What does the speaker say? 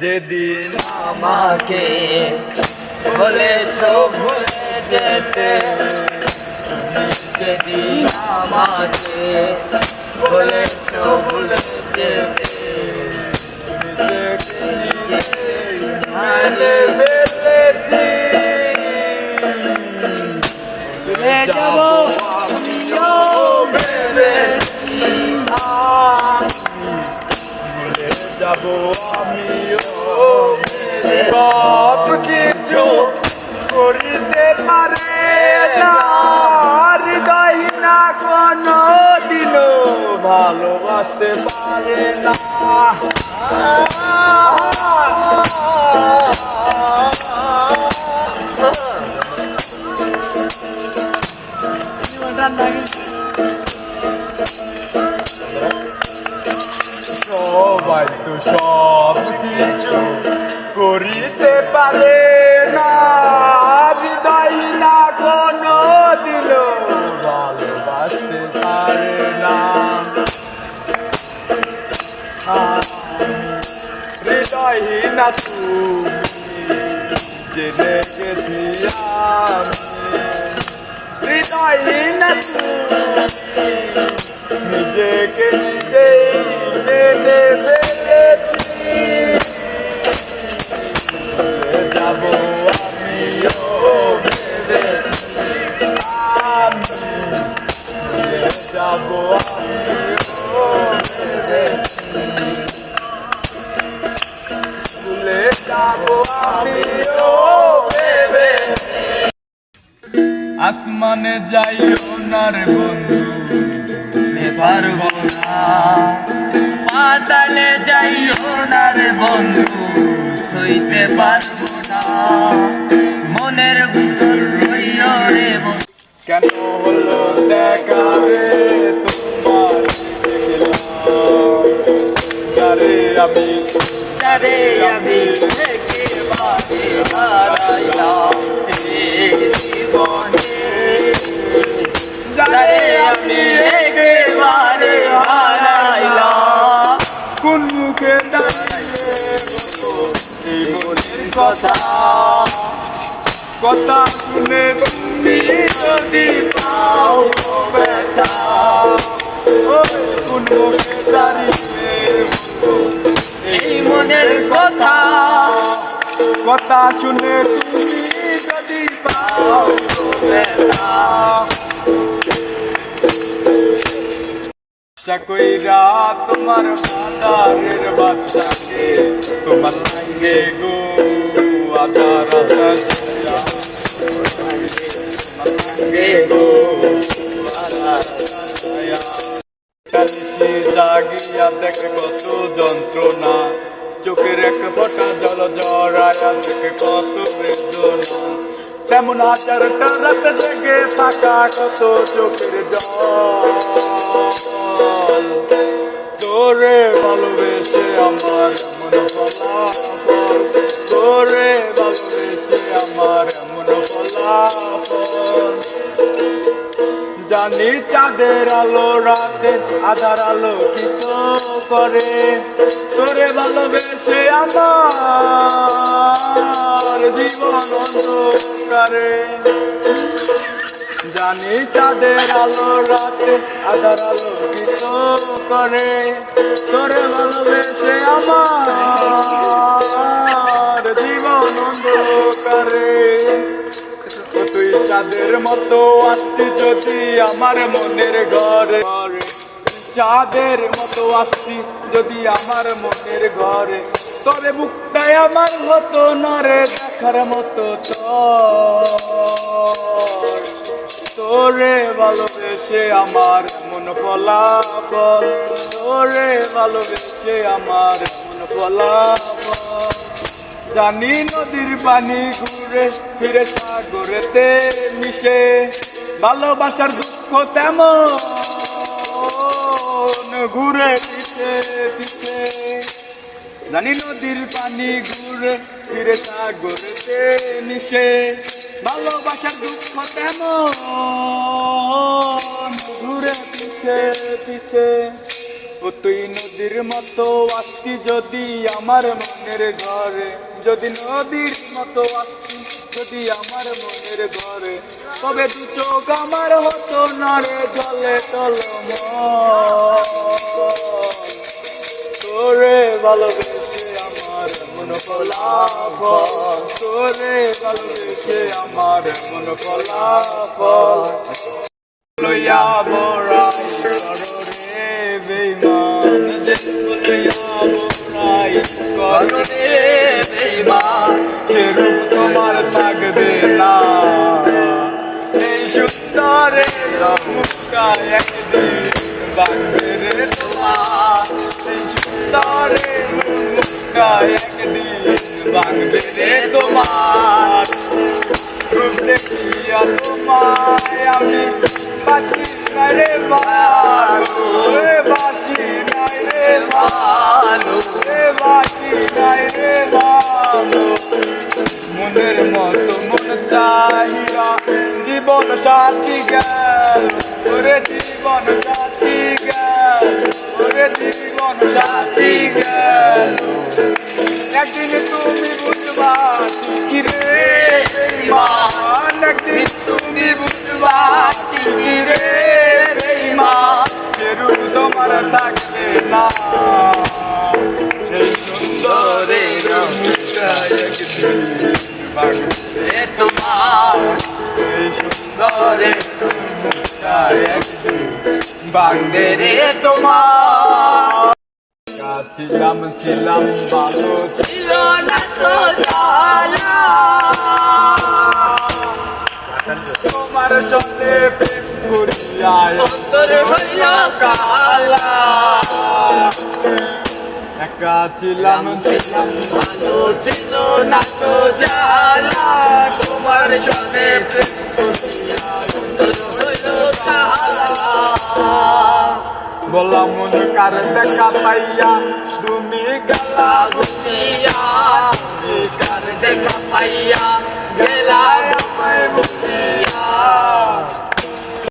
যেদিন আমাকে বলেছ ভুলে যেতে, যেদিন আমাকে বলেছ ভুলে যেতে, হারিয়ে ফেলেছি। ভুলে যাব আমিও ভেবেছিলাম, ভুলে যাব আমিও। সব কিছু করিতে পারে না হৃদয়, না কোনো দিনও ভালোবাসতে পারে না। সবাই তো সব কিছু করিতে পারে না হৃদয়, না কোনো দিল ভালোবাসতে পারে না। হৃদয়হীনা তুমি জেনে গেছি আমি, হৃদয়হীনা তুমি নিজেকে নিজেই মেনে ফেলেছি। যাব আমিও ভেবেছি, আমি যাব আমিও ভেবেছি, ভুলে যাব আমিও ভেবেছি। আসমানে যাইও না রে বন্ধু, পারবো না। পাতালে যাইও না রে বন্ধু, সইতে পারবো না। মনের ভিতর রইও রে বন্ধু। কেন হলো দেখা রে তোমার, যারে আমি একেবারে হারাইলাম এই জীবনে, যারে আমি একেবারে হারাইলাম। কোন মুখে দাঁড়িয়ে এই মনের কথা, কথা শুনে তুমি যদি পাও ব্যথা, কোন মুখে দাঁড়িয়ে এই মনের কথা, কথা শুনে তুমি যদি পাও ব্যথা। কইরা তোমার মাদারের বাচ্চাকে তোমার সঙ্গে গো আধার সঙ্গে গো জাগিয়া দেখে কত যন্ত্রণা, চোখের এক ফোঁটা জল জড়ায়া দেখে কত বেদনা। তেমন হাজারটা রাতে জেগে থাকা কত চোখের জল, তোরে ভালোবেসে আমার এমন ফলাফল, তোরে ভালোবেসে আমার এমন ফলাফল। জানি চাঁদের আলো রাতে আধার আলোকিত করে, তোরে ভালোবেসে আমার জীবন অন্ধকারে। জানি চাঁদের আলো রাতে আধার আলোকিত করে, তোরে ভালোবেসে আমার জীবন অন্ধকারে। তুই চাঁদের মতো আসতি যদি আমার মনের ঘরে, চাঁদের মতো আসতি যদি আমার মনের ঘরে, তবে বুকটাই আমার হতো না রে দেখার মতো তোরে ভালোবেসে আমার এমন ফলাফল, তোরে ভালোবেসে আমার এমন ফলাফল। জানি নদীর পানি ঘুরে ফিরে সাগরেতে মিশে, ভালোবাসার দুঃখ তেমন ঘুরে পিছে পিছে। জানি নদীর পানি ঘুরে ফিরে সাগরেতে মিশে, ভালোবাসার দুঃখ তেমন ঘুরে পিছে পিছে। ও তুই নদীর মতো আসতি যদি আমার মনের ঘরে, যদি নদীর মতো আসতি যদি আমার মনের ঘরে, তবে দু চোখ আমার হতো না রে জলে টলমল। তোরে ভালোবেসে আমার মন ফলাফল, তোরে ভালোবেসে আমার মন ফলাফল। লইয়া বড়াই কররে বেঈমান, লইয়া বড়াই কররে বেঈমান, সে রূপ তোমার থাকবে না। এই সুন্দরে মুখটা একদিন ভাঙবে রে তোমার, এই সুন্দরে মুখটা একদিন ভাঙবে রে তোমার। রূপ দেখিয়া তোমায় আমি বাঁচি নাই রে ভালো, রে বাঁচি নাই রে ভালো, রে বাঁচি নাই রে ভালো। মনের মতো মন চাহিয়া জীবন সাথী গেল, ওরে জীবন সাথী গেল, ওরে জীবন সাথী গেল। একদিন তুমি বুঝবা কি রে বেঈমান, একদিন তুমি বুঝবা কি রে বেঈমান, সে রূপ তোমার থাকবে না। সেই সুন্দরে রূপটা একদিন ভাঙবে তোমার, সেই সুন্দরে রূপটা একদিন ভাঙবে রে তোমার। ছিলাম ছিলাম ভালো ছিল না তো জ্বালা, তোমার সঙ্গে প্রেম করিয়া অন্তর হইল কালা। একা ছিলাম ছিলাম ভালো ছিল না তো জ্বালা, তোমার সঙ্গে প্রেম করিয়া অন্তর হইল কালা। বললাম মন কার দেখা পাইয়া তুমি গেলা বুঝিয়া, তুমি কার দেখা পাইয়া গেলা বুঝিয়া।